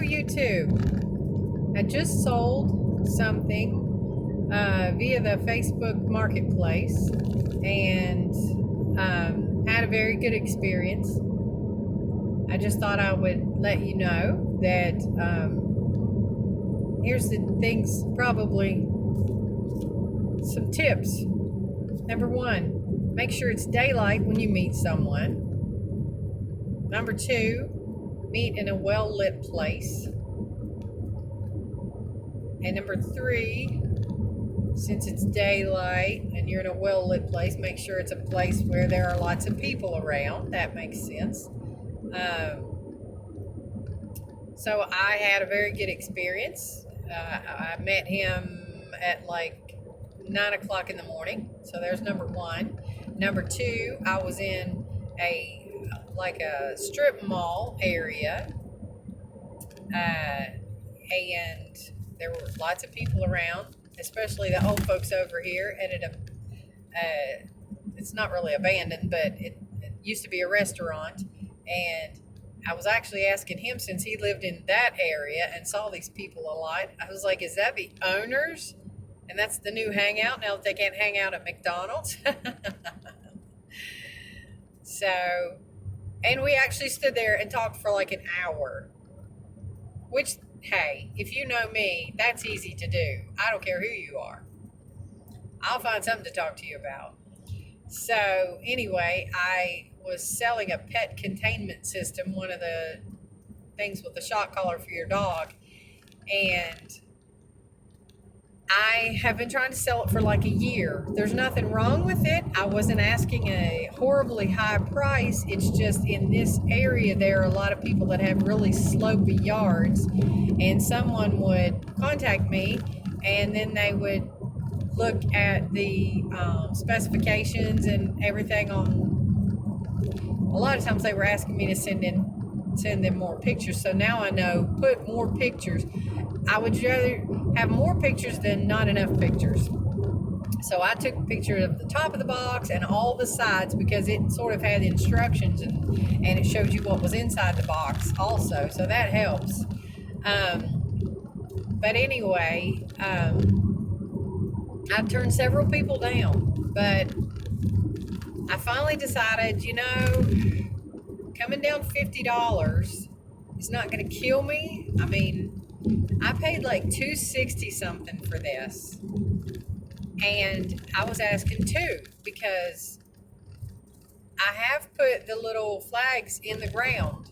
YouTube. I just sold something via the Facebook Marketplace and had a very good experience. I just thought I would let you know that here's the things, probably some tips. Number one, make sure it's daylight when you meet someone. Number two, meet in a well-lit place. And number three, since it's daylight and you're in a well-lit place, make sure it's a place where there are lots of people around. That makes sense. So I had a very good experience. I met him at like 9 o'clock in the morning. So there's number one. Number two, I was in a strip mall area, and there were lots of people around, especially the old folks over here. It's not really abandoned, but it used to be a restaurant, and I was actually asking him, since he lived in that area and saw these people a lot, I was like, is that the owners? And that's the new hangout now that they can't hang out at McDonald's. So, and we actually stood there and talked for like an hour, which, hey, if you know me, that's easy to do. I don't care who you are. I'll find something to talk to you about. So anyway, I was selling a pet containment system, one of the things with the shock collar for your dog, and I have been trying to sell it for like a year. There's nothing wrong with it. I wasn't asking a horribly high price. It's just in this area there are a lot of people that have really slopey yards, and someone would contact me and then they would look at the specifications and everything on. A lot of times they were asking me to send them more pictures. So now I know, put more pictures. I would rather have more pictures than not enough pictures. So I took a picture of the top of the box and all the sides, because it sort of had instructions and it showed you what was inside the box also. So that helps. But anyway, I've turned several people down, but I finally decided, coming down $50 is not going to kill me. I mean, I paid like $260 something for this, and I was asking $2 because I have put the little flags in the ground,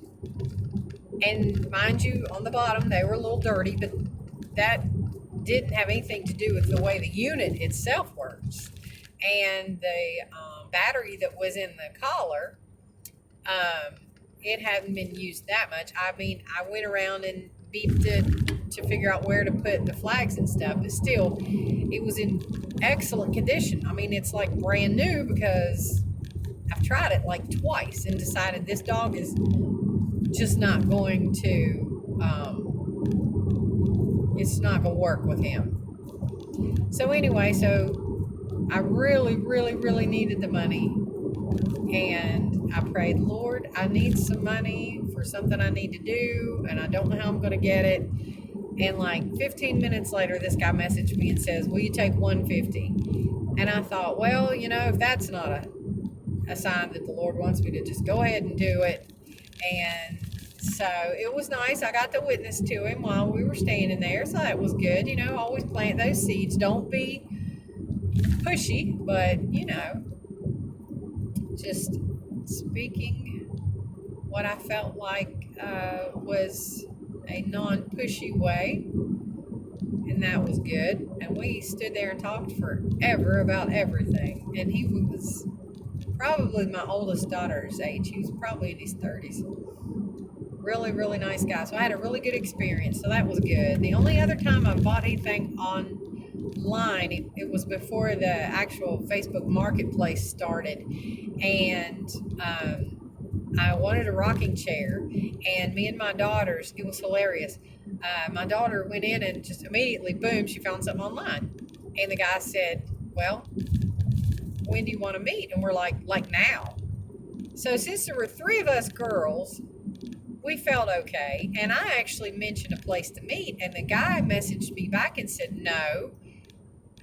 and mind you, on the bottom they were a little dirty, but that didn't have anything to do with the way the unit itself works. And the battery that was in the collar, it hadn't been used that much. I mean, I went around and beeped it to figure out where to put the flags and stuff, but still, it was in excellent condition. I mean, it's like brand new, because I've tried it like twice and decided this dog is just not going to, it's not going to work with him. So anyway, I really, really, really needed the money, and I prayed, Lord, I need some money for something I need to do, and I don't know how I'm going to get it. And like 15 minutes later, this guy messaged me and says, will you take $150? And I thought, well, if that's not a sign that the Lord wants me to just go ahead and do it. And so it was nice. I got to witness to him while we were standing there, so that was good. Always plant those seeds. Don't be pushy, but just speaking what I felt like was a non-pushy way, and that was good. And we stood there and talked forever about everything, and he was probably my oldest daughter's age. He was probably in his 30s. Really, really nice guy. So I had a really good experience, so that was good. The only other time I bought anything online, it was before the actual Facebook Marketplace started, and I wanted a rocking chair, and me and my daughters, it was hilarious. My daughter went in and just immediately, boom, she found something online, and the guy said, well, when do you want to meet? And we're like now. So since there were three of us girls, we felt okay. And I actually mentioned a place to meet, and the guy messaged me back and said no.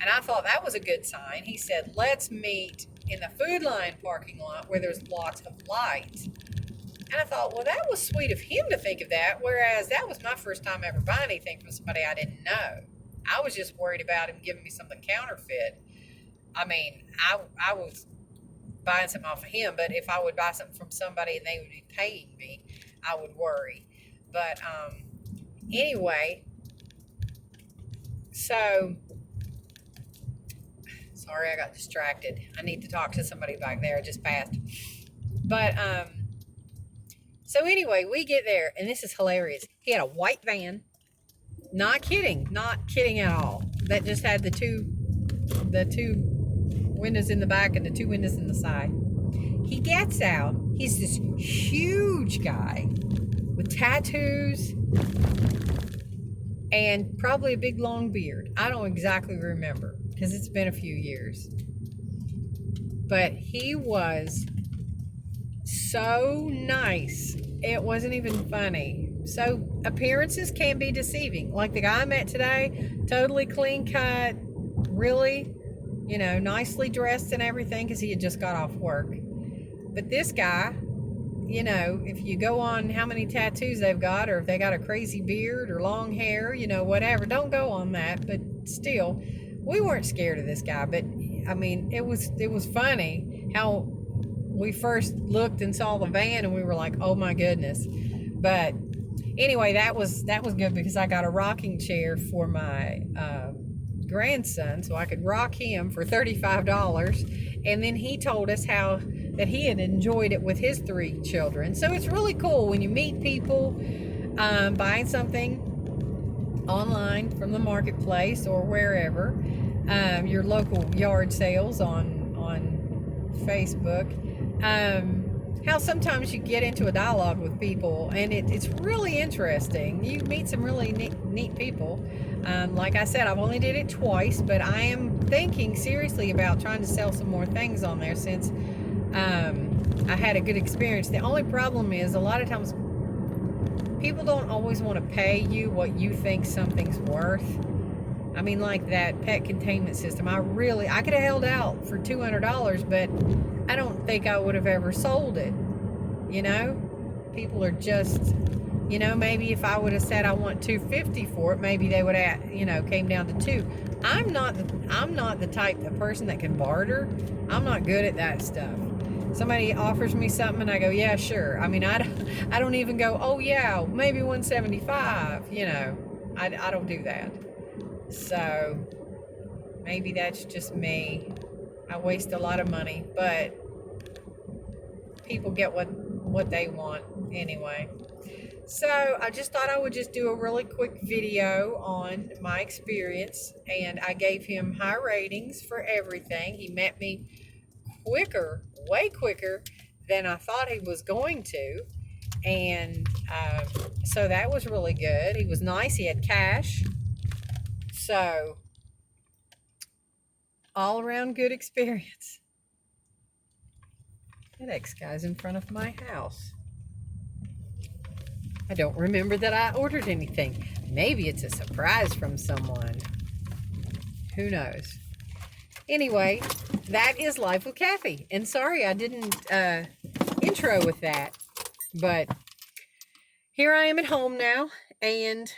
And I thought that was a good sign. He said, let's meet in the Food Lion parking lot where there's lots of lights. And I thought, well, that was sweet of him to think of that, whereas that was my first time ever buying anything from somebody I didn't know. I was just worried about him giving me something counterfeit. I mean, I was buying something off of him, but if I would buy something from somebody and they would be paying me, I would worry. But anyway, so sorry, I got distracted. I need to talk to somebody back there. I just passed. But so anyway, we get there, and this is hilarious. He had a white van. Not kidding at all. That just had the two windows in the back and the two windows in the side. He gets out. He's this huge guy with tattoos and probably a big long beard. I don't exactly remember because it's been a few years. But he was so nice. It wasn't even funny. So appearances can be deceiving. Like the guy I met today, totally clean cut, really, nicely dressed and everything because he had just got off work. But this guy, if you go on how many tattoos they've got, or if they got a crazy beard or long hair, whatever, don't go on that. But still, we weren't scared of this guy. But I mean, it was funny how we first looked and saw the van and we were like, oh my goodness. But anyway, that was good because I got a rocking chair for my grandson so I could rock him for $35. And then he told us how that he had enjoyed it with his 3 children. So it's really cool when you meet people buying something online from the marketplace or wherever, your local yard sales on Facebook. How sometimes you get into a dialogue with people and it's really interesting. You meet some really neat people. Like I said, I've only did it twice, but I am thinking seriously about trying to sell some more things on there since I had a good experience. The only problem is a lot of times people don't always want to pay you what you think something's worth. I mean, like that pet containment system. I could have held out for $200, but I don't think I would have ever sold it. People are just, maybe if I would have said I want $250 for it, maybe they would have, came down to $2. I'm not the type of person that can barter. I'm not good at that stuff. Somebody offers me something and I go, yeah, sure. I mean, I don't even go, oh yeah, maybe $175. I don't do that. So maybe that's just me. I waste a lot of money, but people get what they want anyway. So I just thought I would just do a really quick video on my experience, and I gave him high ratings for everything. He met me quicker, way quicker than I thought he was going to, and so that was really good. He was nice. He had cash. So all around good experience. That ex-guy's in front of my house. I don't remember that I ordered anything. Maybe it's a surprise from someone. Who knows? Anyway, that is Life with Kathy. And sorry I didn't intro with that. But here I am at home now. And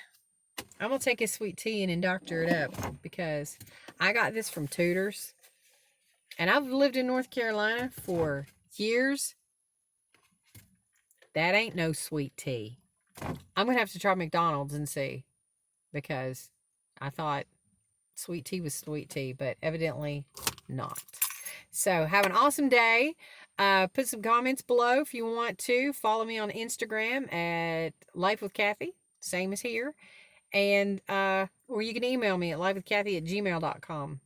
I'm going to take a sweet tea and doctor it up. Because I got this from Tudor's. And I've lived in North Carolina for years. That ain't no sweet tea. I'm going to have to try McDonald's and see. Because I thought sweet tea was sweet tea. But evidently not. So have an awesome day. Put some comments below if you want to. Follow me on Instagram at Life with Kathy. Same as here. And or you can email me at lifewithkathy@gmail.com.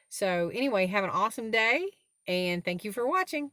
So anyway, have an awesome day. And thank you for watching.